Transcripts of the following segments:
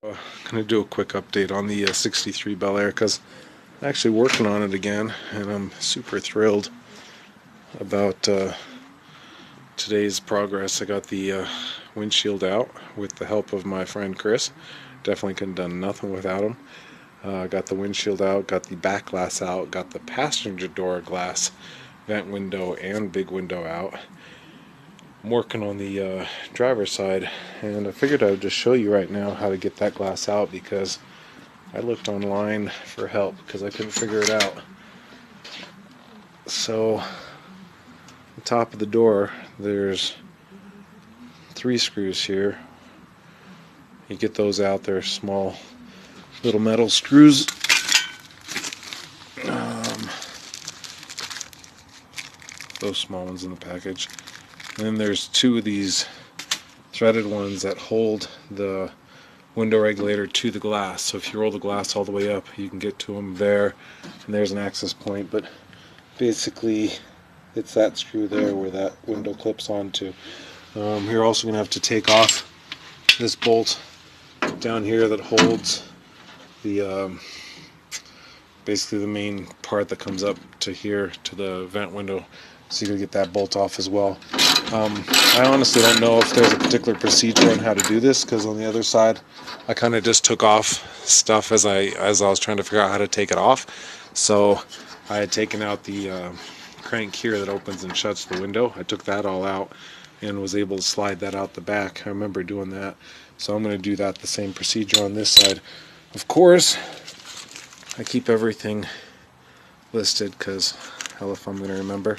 Gonna do a quick update on the 63 Bel Air because I'm actually working on it again, and I'm super thrilled about today's progress. I got the windshield out with the help of my friend Chris. Definitely couldn't have done nothing without him. Got the windshield out, got the back glass out, got the passenger door glass, vent window, and big window out. I'm working on the driver's side, and I figured I would just show you right now how to get that glass out because I looked online for help because I couldn't figure it out. So, the top of the door, there's 3 screws here. You get those out, they're small little metal screws. Those small ones in the package. And then there's 2 of these threaded ones that hold the window regulator to the glass. So if you roll the glass all the way up, you can get to them there, and there's an access point. But basically, it's that screw there where that window clips onto. You're also going to have to take off this bolt down here that holds the basically the main part that comes up to here to the vent window. So you're going to get that bolt off as well. I honestly don't know if there's a particular procedure on how to do this, because on the other side I kind of just took off stuff as I was trying to figure out how to take it off. So I had taken out the crank here that opens and shuts the window. I took that all out and was able to slide that out the back. I remember doing that. So I'm going to do that the same procedure on this side. Of course, I keep everything listed because hell if I'm going to remember.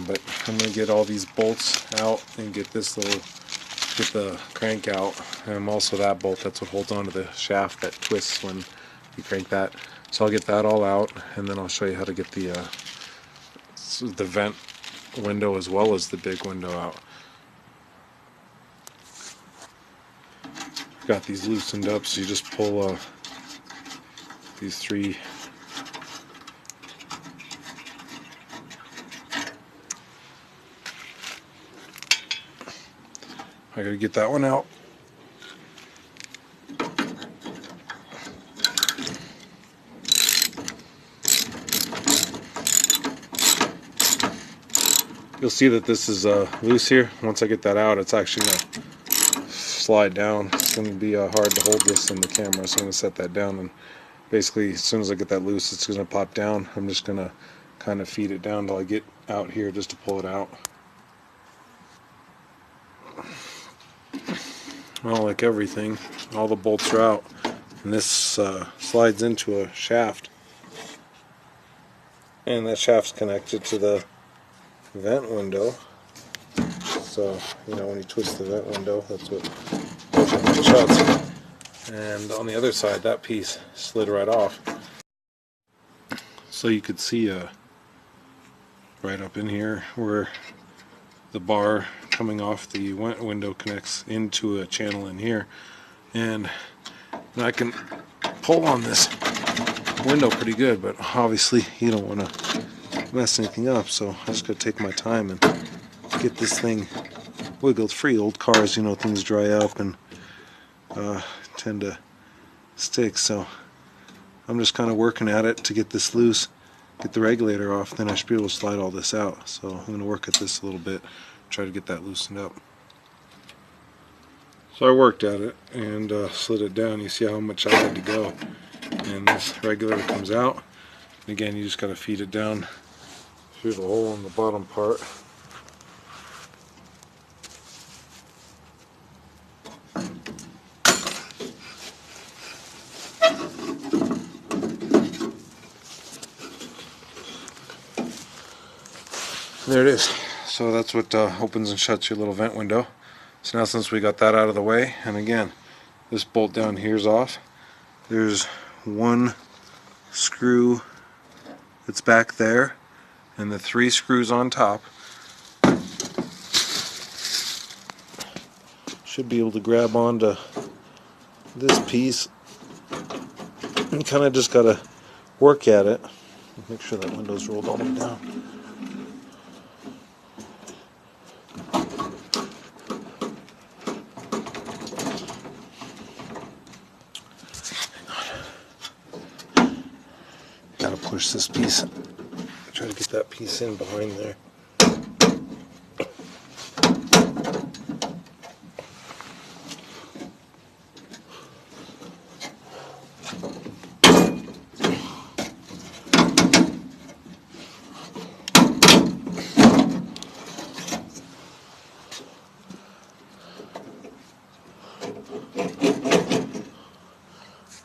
But I'm going to get all these bolts out and get the crank out, and also that bolt, that's what holds onto the shaft that twists when you crank that. So I'll get that all out, and then I'll show you how to get the vent window as well as the big window out. Got these loosened up, so you just pull these 3 I gotta get that one out. You'll see that this is loose here. Once I get that out, it's actually gonna slide down. It's gonna be hard to hold this in the camera, so I'm gonna set that down, and basically as soon as I get that loose, it's gonna pop down. I'm just gonna kind of feed it down till I get out here just to pull it out. Well, like everything, all the bolts are out, and this slides into a shaft, and that shaft's connected to the vent window. So, you know, when you twist the vent window, that's what shuts. And on the other side, that piece slid right off. So you could see right up in here where the bar coming off the window connects into a channel in here, and I can pull on this window pretty good, but obviously you don't want to mess anything up, so I just gotta take my time and get this thing wiggled free. Old cars, you know, things dry up and tend to stick, so I'm just kind of working at it to get this loose, get the regulator off, then I should be able to slide all this out. So I'm going to work at this a little bit, try to get that loosened up. So I worked at it and slid it down. You see how much I had to go, and this regulator comes out. And again, you just got to feed it down through the hole in the bottom part. There it is. So that's what opens and shuts your little vent window. So now, since we got that out of the way, and again, this bolt down here is off. There's 1 screw that's back there, and the 3 screws on top. Should be able to grab onto this piece. You kind of just gotta work at it. Make sure that window's rolled all the way down. push this piece. Try to get that piece in behind there.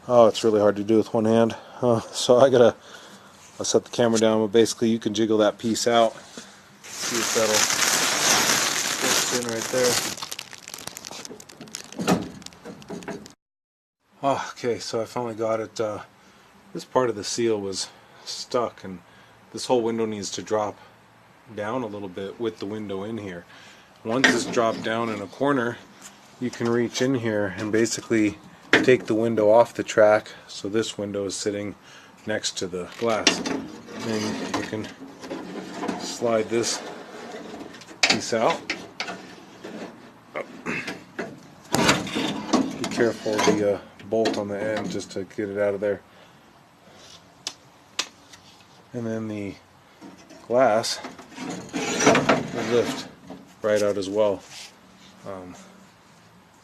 Oh, it's really hard to do with one hand. So I'll set the camera down, but basically you can jiggle that piece out. See if that'll fit in right there. Oh, okay, so I finally got it. This part of the seal was stuck, and this whole window needs to drop down a little bit with the window in here. Once it's dropped down in a corner, you can reach in here and basically take the window off the track, so this window is sitting next to the glass. And you can slide this piece out. Be careful of the bolt on the end just to get it out of there. And then the glass will lift right out as well.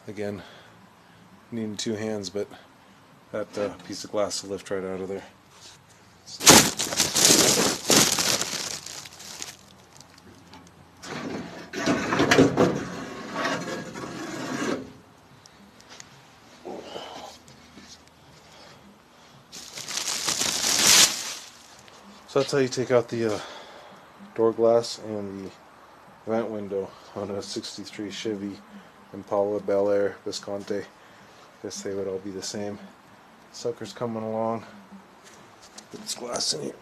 Again, needing two hands, but that piece of glass will lift right out of there. So that's how you take out the door glass and the vent window on a 63 Chevy Impala, Bel Air, Visconti. Guess they would all be the same. Sucker's coming along. Put this glass in here.